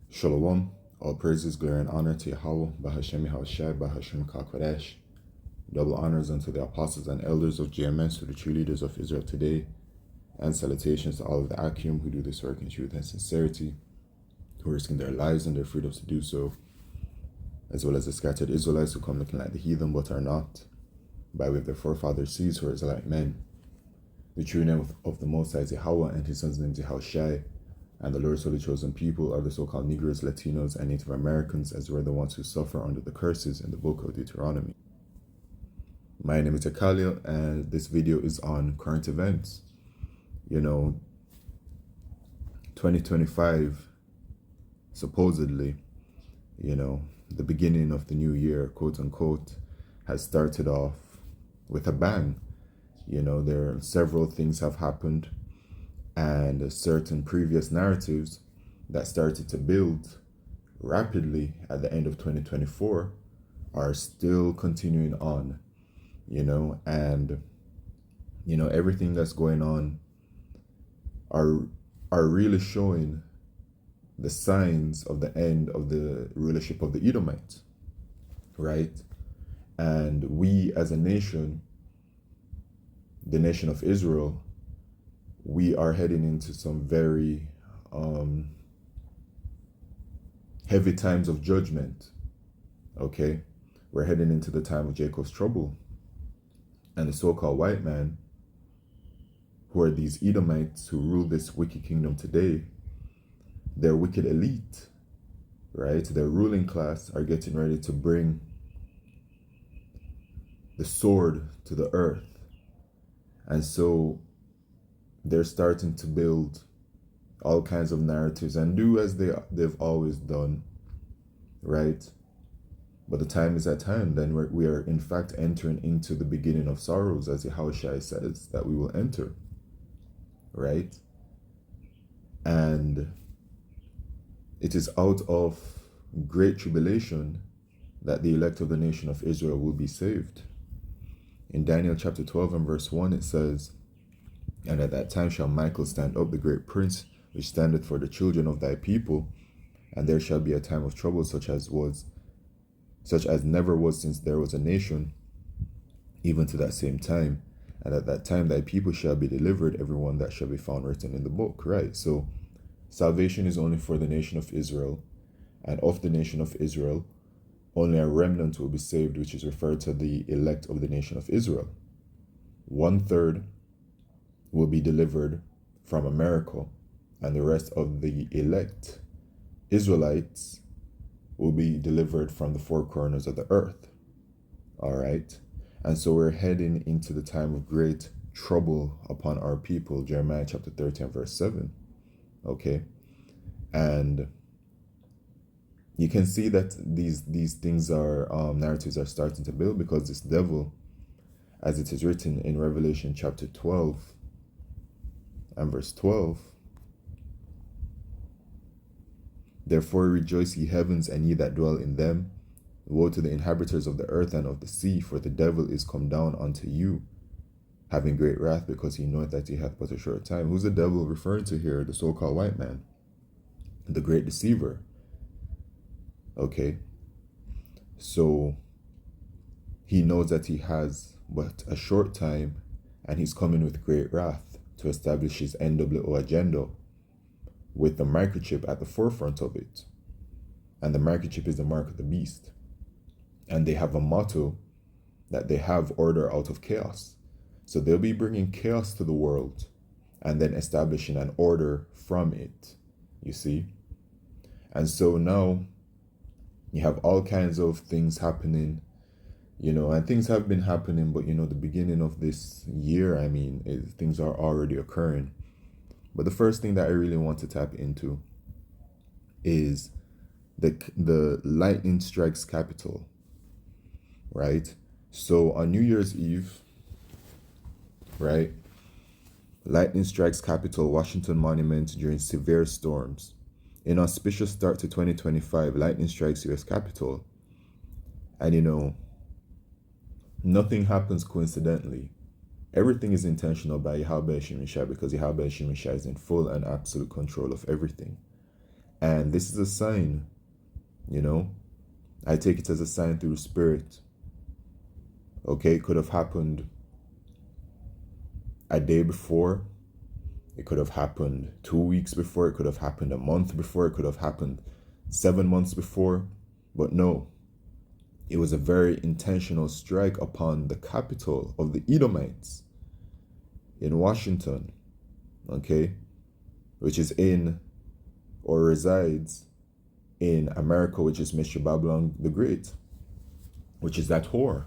Shalom, all praises, glory, and honor to Yahweh, Bahashem Yahushai, Bahashem Kakwadesh. Double honors unto the apostles and elders of GMS, to the true leaders of Israel today, and salutations to all of the Akim who do this work in truth and sincerity, who are risking their lives and their freedoms to do so, as well as the scattered Israelites who come looking like the heathen but are not, by way of their forefathers' seeds who are Israelite men. The true name of the Most High is Yahweh, and his son's name is Yahushai. And the Lord's holy chosen people are the so-called Negroes, Latinos, and Native Americans, as were the ones who suffer under the curses in the book of Deuteronomy. My name is Akalia, and this video is on current events. 2025, supposedly, the beginning of the new year, quote unquote, has started off with a bang. There are several things have happened, and certain previous narratives that started to build rapidly at the end of 2024 are still continuing on, and everything that's going on are really showing the signs of the end of the rulership of the Edomites, right? And we as a nation, the nation of Israel, we are heading into some very heavy times of judgment, okay? We're heading into the time of Jacob's trouble. And the so-called white man, who are these Edomites who rule this wicked kingdom today, their wicked elite, right? Their ruling class are getting ready to bring the sword to the earth. And so they're starting to build all kinds of narratives and do as they've always done, right? But the time is at hand, and we are in fact entering into the beginning of sorrows, as Yahushua says that we will enter, right? And it is out of great tribulation that the elect of the nation of Israel will be saved. In Daniel chapter 12 and verse 1, it says, "And at that time shall Michael stand up, the great prince, which standeth for the children of thy people, and there shall be a time of trouble such as never was since there was a nation, even to that same time. And at that time thy people shall be delivered, every one that shall be found written in the book," right? So salvation is only for the nation of Israel, and of the nation of Israel, only a remnant will be saved, which is referred to the elect of the nation of Israel. 1/3 will be delivered from America, and the rest of the elect Israelites will be delivered from the four corners of the earth. All right. And so we're heading into the time of great trouble upon our people, Jeremiah chapter 13, verse 7. Okay. And you can see that these things are narratives are starting to build, because this devil, as it is written in Revelation chapter 12 and verse 12, "Therefore rejoice, ye heavens, and ye that dwell in them. Woe to the inhabitants of the earth and of the sea, for the devil is come down unto you, having great wrath, because he knoweth that he hath but a short time." Who's the devil referring to here? The so-called white man, the great deceiver. Okay, so he knows that he has but a short time, and he's coming with great wrath to establish his NWO agenda, with the microchip at the forefront of it. And the microchip is the mark of the beast. And they have a motto that they have order out of chaos. So they'll be bringing chaos to the world and then establishing an order from it, you see? And so now you have all kinds of things happening, and things have been happening, but the beginning of this year, things are already occurring. But the first thing that I really want to tap into is the lightning strikes capital, right? So on New Year's Eve, right, lightning strikes Capitol, Washington Monument during severe storms. In auspicious start to 2025, lightning strikes U.S. Capitol. And nothing happens coincidentally. Everything is intentional by Yahweh Shemishai, because Yahweh Shemishai is in full and absolute control of everything. And this is a sign, you know. I take it as a sign through the Spirit. Okay, it could have happened a day before. It could have happened 2 weeks before. It could have happened a month before. It could have happened 7 months before. But no, it was a very intentional strike upon the capital of the Edomites in Washington, okay, which is in or resides in America, which is Mr. Babylon the Great, which is that whore,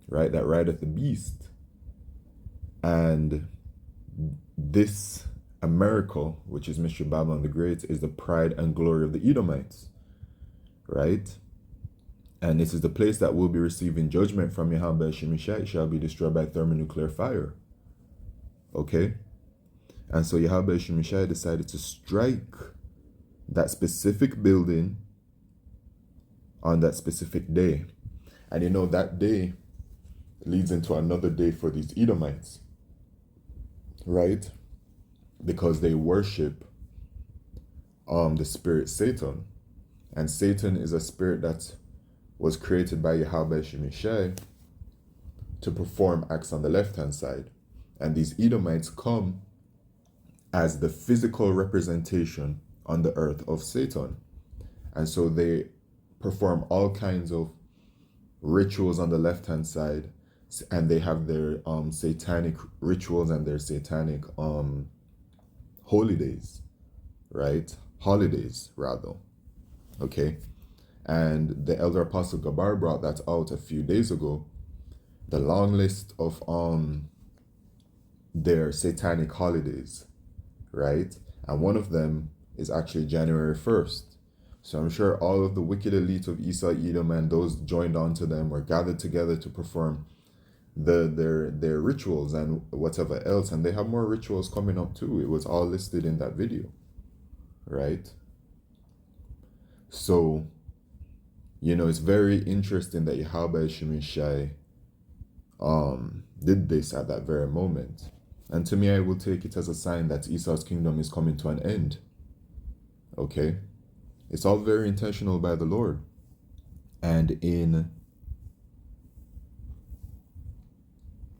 right, that rideth the beast. And this America, which is Mr. Babylon the Great, is the pride and glory of the Edomites, right? And this is the place that will be receiving judgment from Yahweh Shemishai, shall be destroyed by thermonuclear fire. Okay? And so Yahweh Shemishai decided to strike that specific building on that specific day. And you know, that day leads into another day for these Edomites, right? Because they worship the spirit Satan. And Satan is a spirit that was created by Yahweh Shemishai to perform acts on the left-hand side. And these Edomites come as the physical representation on the earth of Satan. And so they perform all kinds of rituals on the left-hand side, and they have their satanic rituals and their satanic holy days, right? Holidays, rather. Okay? And the elder apostle Gabar brought that out a few days ago, the long list of their satanic holidays, right? And one of them is actually January 1st. So I'm sure all of the wicked elite of Esau, Edom, and those joined onto them were gathered together to perform their rituals and whatever else. And they have more rituals coming up too. It was all listed in that video, right? So, you know, it's very interesting that Yahweh Shemishai did this at that very moment. And to me, I will take it as a sign that Esau's kingdom is coming to an end. Okay? It's all very intentional by the Lord. And in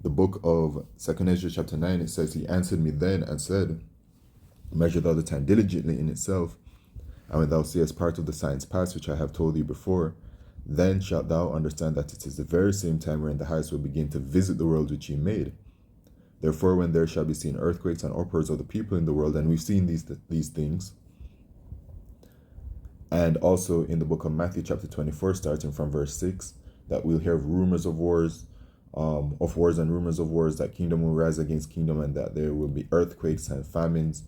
the book of 2 Ezra chapter 9, it says, he answered me then and said, measure thou the time diligently in itself, and when thou seest part of the signs past, which I have told thee before, then shalt thou understand that it is the very same time wherein the highest will begin to visit the world which he made. Therefore, when there shall be seen earthquakes and uproars of the people in the world, and we've seen these things, and also in the book of Matthew chapter 24, starting from verse 6, that we'll hear rumors of wars and rumors of wars, that kingdom will rise against kingdom, and that there will be earthquakes and famines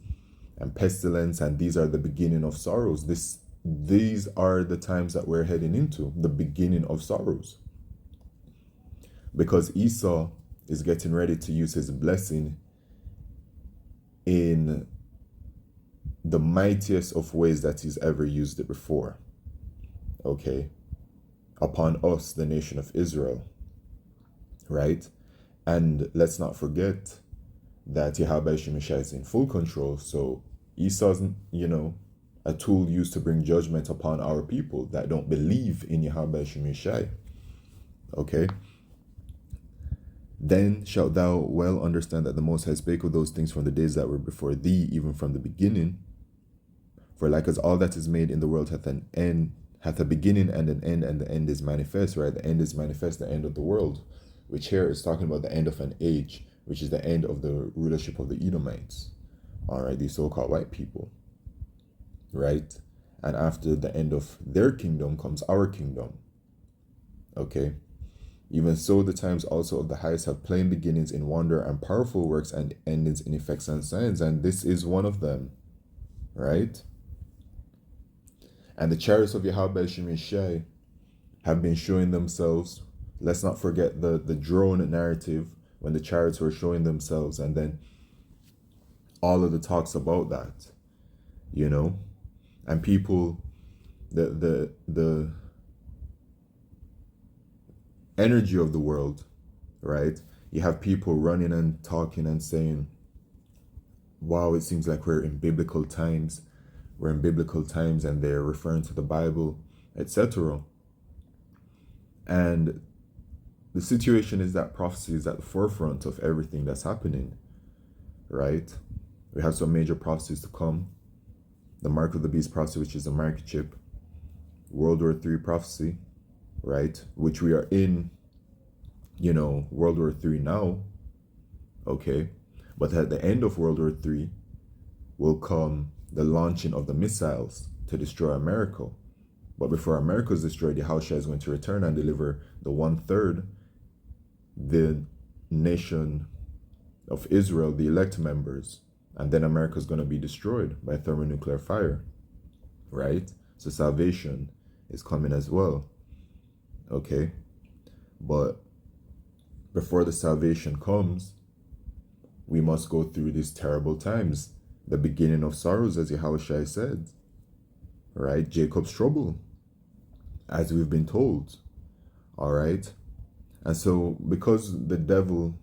and pestilence, and these are the beginning of sorrows. These are the times that we're heading into, the beginning of sorrows. Because Esau is getting ready to use his blessing in the mightiest of ways that he's ever used it before. Okay? Upon us, the nation of Israel. Right? And let's not forget that Yahweh Shemishai is in full control. So Esau's, you know, a tool used to bring judgment upon our people that don't believe in Yahweh Shemishai. Okay? Then shalt thou well understand that the Most High spake of those things from the days that were before thee, even from the beginning. For like as all that is made in the world hath an end, hath a beginning and an end, and the end is manifest, right? The end is manifest, the end of the world, which here is talking about the end of an age, which is the end of the rulership of the Edomites. All right, these so-called white people, right? And after the end of their kingdom comes our kingdom. Okay? Even so, the times also of the highest have plain beginnings in wonder and powerful works, and endings in effects and signs, and this is one of them, right? And the chariots of Yahweh Shemishai have been showing themselves. Let's not forget the drone narrative when the chariots were showing themselves, and then all of the talks about that, you know, and people, the energy of the world, right? You have people running and talking and saying, wow, it seems like we're in biblical times, we're in biblical times and they're referring to the Bible, etc. And the situation is that prophecy is at the forefront of everything that's happening, right? We have some major prophecies to come. The Mark of the Beast prophecy, which is the microchip. World War III prophecy, right? Which we are in, World War III now, okay? But at the end of World War III will come the launching of the missiles to destroy America. But before America is destroyed, Yahushua is going to return and deliver the 1/3, the nation of Israel, the elect members. And then America is going to be destroyed by thermonuclear fire, right? So salvation is coming as well, okay? But before the salvation comes, we must go through these terrible times, the beginning of sorrows, as Yahushua said, right? Jacob's trouble, as we've been told, all right? And so because the devil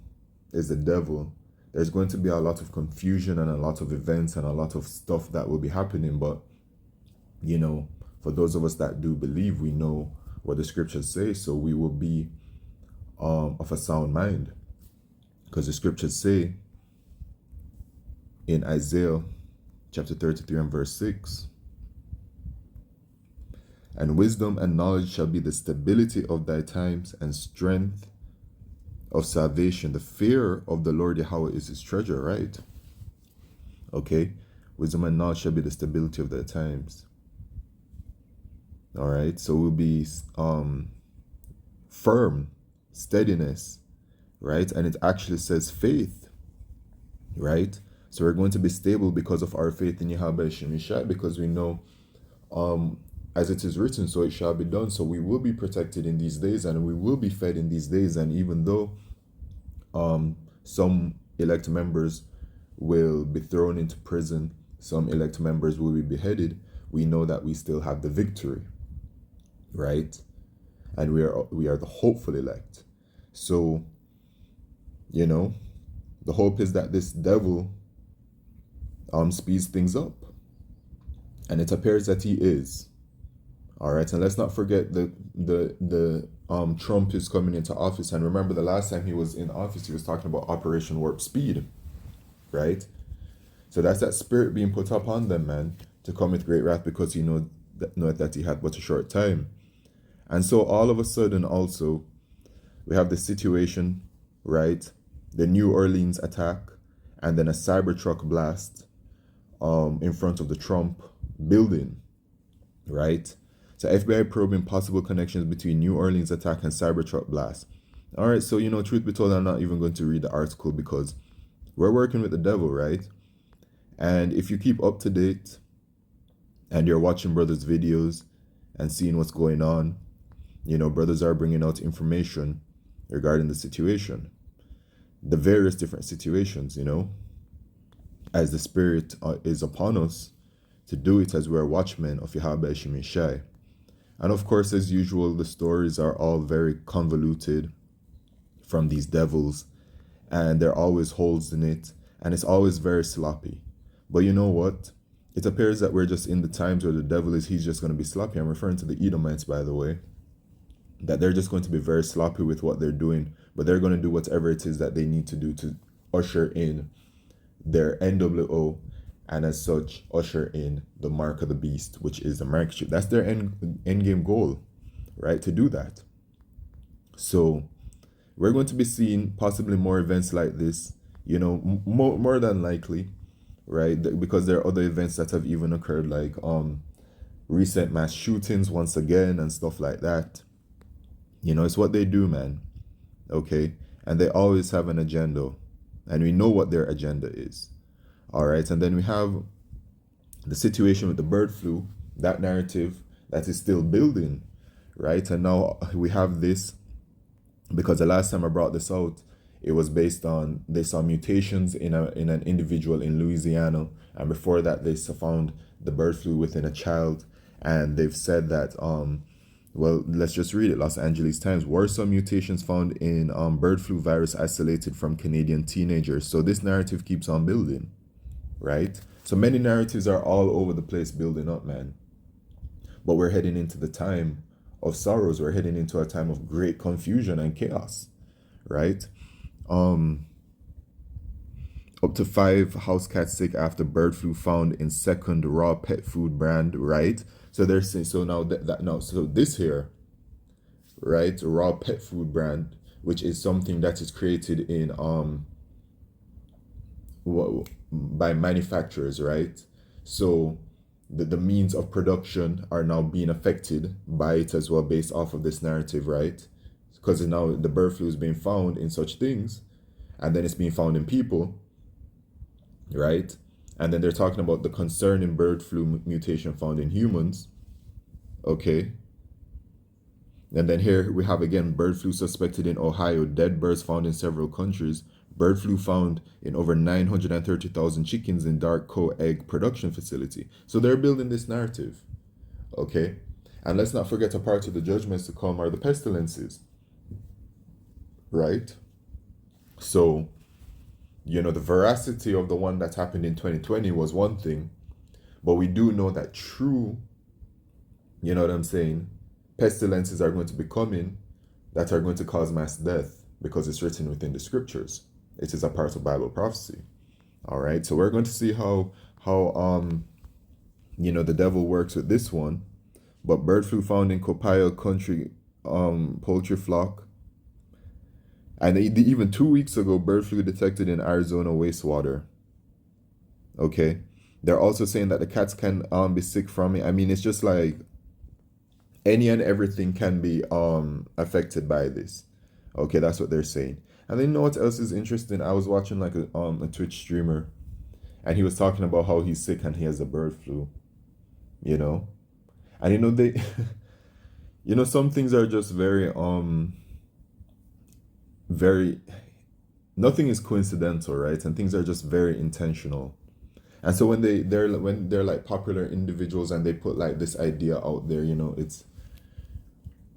is the devil, there's going to be a lot of confusion and a lot of events and a lot of stuff that will be happening. But, for those of us that do believe, we know what the scriptures say, so we will be of a sound mind. Because the scriptures say in Isaiah chapter 33 and verse 6, and wisdom and knowledge shall be the stability of thy times and strength of salvation. The fear of the Lord Yahweh is his treasure, right? Okay. Wisdom and knowledge shall be the stability of thy times. All right. So we'll be firm, steadiness, right? And it actually says faith, right? So we're going to be stable because of our faith in Yahweh Shemishai, because we know as it is written, so it shall be done. So we will be protected in these days and we will be fed in these days. And even though some elect members will be thrown into prison, some elect members will be beheaded, we know that we still have the victory, right? And we are the hopeful elect. So, the hope is that this devil speeds things up. And it appears that he is. All right, and let's not forget the Trump is coming into office. And remember, the last time he was in office, he was talking about Operation Warp Speed, right? So that's that spirit being put up on them, man, to come with great wrath, because he know that he had but a short time. And so all of a sudden, also, we have the situation, right? The New Orleans attack, and then a Cybertruck blast in front of the Trump building, right? So FBI probing possible connections between New Orleans attack and Cybertruck blast. All right, so, truth be told, I'm not even going to read the article because we're working with the devil, right? And if you keep up to date and you're watching brothers' videos and seeing what's going on, brothers are bringing out information regarding the situation, the various different situations, as the Spirit is upon us to do it as we are watchmen of Yahweh Shemishai. And of course, as usual, the stories are all very convoluted from these devils, and there are always holes in it, and it's always very sloppy. But you know what? It appears that we're just in the times where the devil he's just going to be sloppy. I'm referring to the Edomites, by the way, that they're just going to be very sloppy with what they're doing, but they're going to do whatever it is that they need to do to usher in their NWO, and as such, usher in the Mark of the Beast, which is the microchip. That's their end game goal, right? To do that. So we're going to be seeing possibly more events like this, more than likely, right? Because there are other events that have even occurred, like recent mass shootings once again and stuff like that. It's what they do, man. Okay? And they always have an agenda, and we know what their agenda is. All right, and then we have the situation with the bird flu, that narrative that is still building, right? And now we have this, because the last time I brought this out, it was based on, they saw mutations in an individual in Louisiana, and before that they found the bird flu within a child, and they've said that, well, let's just read it. Los Angeles Times, worrisome mutations found in bird flu virus isolated from Canadian teenagers. So this narrative keeps on building, right? So many narratives are all over the place building up, man. But we're heading into the time of sorrows. We're heading into a time of great confusion and chaos, right? Up to 5 house cats sick after bird flu found in second raw pet food brand, right? So they're saying, so now so this here, right, raw pet food brand, which is something that is created in by manufacturers, right? So the means of production are now being affected by it as well, based off of this narrative, right? Because now the bird flu is being found in such things, and then it's being found in people, right? And then they're talking about the concerning bird flu mutation found in humans, okay? And then here we have again bird flu suspected in Ohio, dead birds found in several countries, bird flu found in over 930,000 chickens in dark co-egg production facility. So they're building this narrative, okay? And let's not forget, a part of the judgments to come are the pestilences, right? So, you know, the veracity of the one that happened in 2020 was one thing, but we do know that true, you know what I'm saying, pestilences are going to be coming that are going to cause mass death, because it's written within the scriptures. It is a part of Bible prophecy. All right, so we're going to see how you know, the devil works with this one. But bird flu found in Copiah country poultry flock. And even 2 weeks ago, bird flu detected in Arizona wastewater. Okay, they're also saying that the cats can be sick from it. I mean, it's just like any and everything can be affected by this. Okay, that's what they're saying. And then you know what else is interesting? I was watching like a Twitch streamer, and he was talking about how he's sick and he has the bird flu, you know? And you know, they you know, some things are just very, nothing is coincidental, right? And things are just very intentional. And so when they're like popular individuals and they put like this idea out there, you know,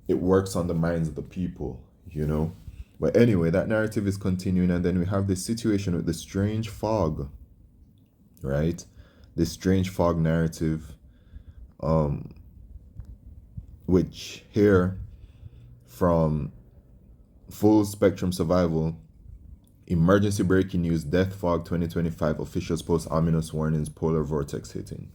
it works on the minds of the people, you know. But anyway, that narrative is continuing, and then we have this situation with the strange fog, right? This strange fog narrative, which here from Full Spectrum Survival, emergency breaking news, death fog 2025, officials post ominous warnings, polar vortex hitting.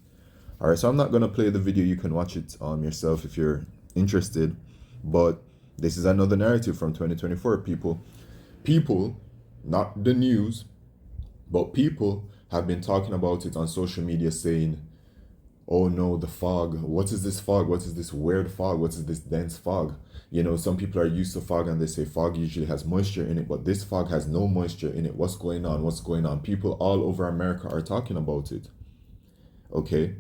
All right, so I'm not going to play the video. You can watch it yourself if you're interested. But this is another narrative from 2024. People, not the news, but people have been talking about it on social media, saying, oh no, the fog. What is this fog? What is this weird fog? What is this dense fog? You know, some people are used to fog and they say fog usually has moisture in it, but this fog has no moisture in it. What's going on? What's going on? People all over America are talking about it. Okay.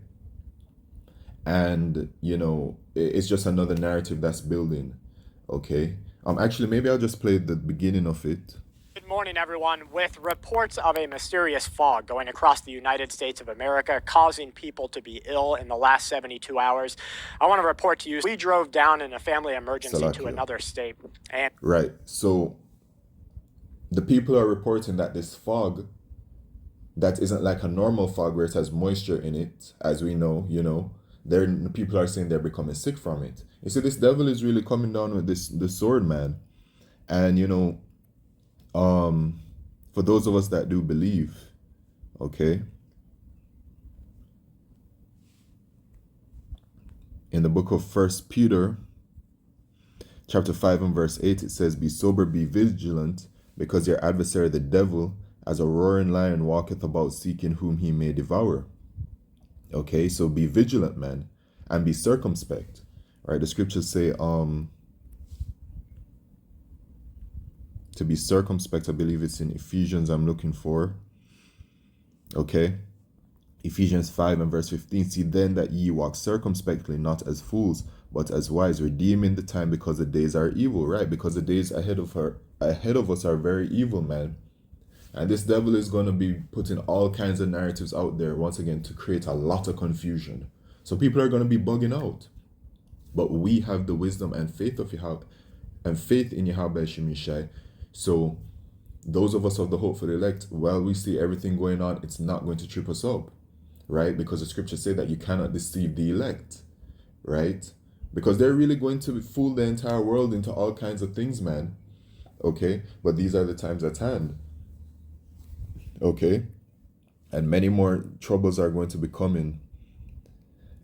And, you know, it's just another narrative that's building. Okay. Actually, maybe I'll just play the beginning of it. Good morning, everyone. With reports of a mysterious fog going across the United States of America, causing people to be ill in the last 72 hours, I want to report to you, we drove down in a family emergency to another state. And right. So the people are reporting that this fog that isn't like a normal fog where it has moisture in it, as we know, you know, people are saying they're becoming sick from it. You see, this devil is really coming down with the sword, man. And you know, for those of us that do believe, okay, in the book of First Peter chapter 5 and verse 8, it says, be sober, be vigilant, because your adversary the devil as a roaring lion walketh about, seeking whom he may devour. Okay, so be vigilant, man, and be circumspect. Right, the scriptures say to be circumspect. I believe it's in Ephesians I'm looking for. Okay, Ephesians 5 and verse 15, see then that ye walk circumspectly, not as fools, but as wise, redeeming the time, because the days are evil. Right, because the days ahead of us are very evil, man. And this devil is going to be putting all kinds of narratives out there, once again, to create a lot of confusion. So people are going to be bugging out. But we have the wisdom and faith of Yahweh, and faith in Yahweh Shemishai. So those of us of the hopeful elect, while we see everything going on, it's not going to trip us up. right? Because the scriptures say that you cannot deceive the elect, right? Because they're really going to fool the entire world into all kinds of things, man. Okay? But these are the times at hand. Okay? And many more troubles are going to be coming.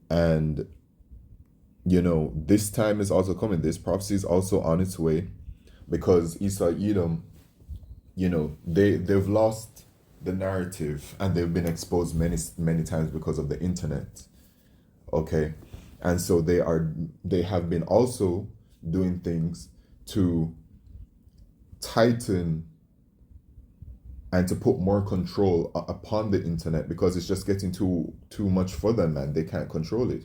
And, this time is also coming. This prophecy is also on its way. Because Esau, Edom, they've lost the narrative and they've been exposed many times because of the internet. Okay? And so they have been also doing things to tighten and to put more control upon the internet, because it's just getting too much for them, man. They can't control it.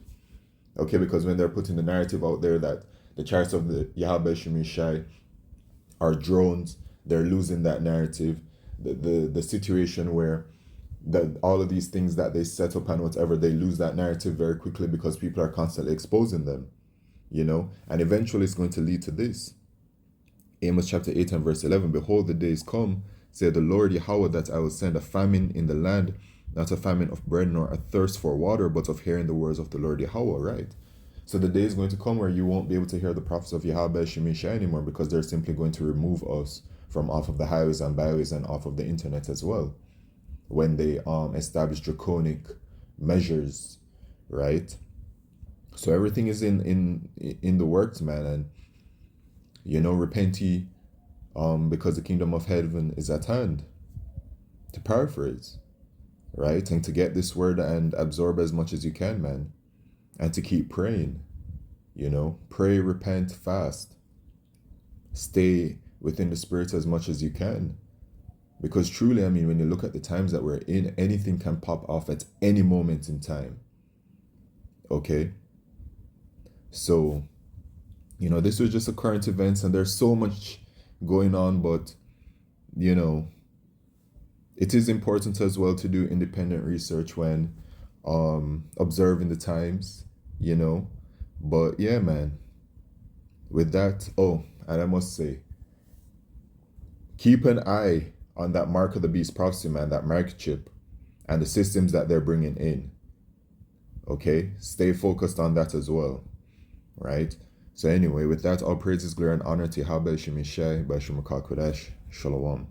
Okay, because when they're putting the narrative out there that the chariots of the Yahweh Shemishai are drones, they're losing that narrative. The situation where all of these things that they set up and whatever, they lose that narrative very quickly because people are constantly exposing them, and eventually it's going to lead to this. Amos chapter 8 and verse 11, behold, the days come, said the Lord Yahweh, that I will send a famine in the land, not a famine of bread nor a thirst for water, but of hearing the words of the Lord Yahweh, right? So the day is going to come where you won't be able to hear the prophets of Yahweh Shemishai anymore, because they're simply going to remove us from off of the highways and byways and off of the internet as well, when they establish draconic measures, right? So everything is in the works, man. And repent ye, because the kingdom of heaven is at hand, to paraphrase, right? And to get this word and absorb as much as you can, man, and to keep praying. Pray, repent, fast, stay within the spirit as much as you can. Because truly, I mean, when you look at the times that we're in, anything can pop off at any moment in time. Okay? So, this was just a current events, and there's so much going on, but, it is important as well to do independent research when observing the times, But yeah, man, with that, and I must say, keep an eye on that mark of the beast prophecy, man, that microchip, and the systems that they're bringing in. Okay? Stay focused on that as well, right? So anyway, with that, all praises, glory, and honor to Yahweh Shemishai, Bashim Kodesh, Shalom.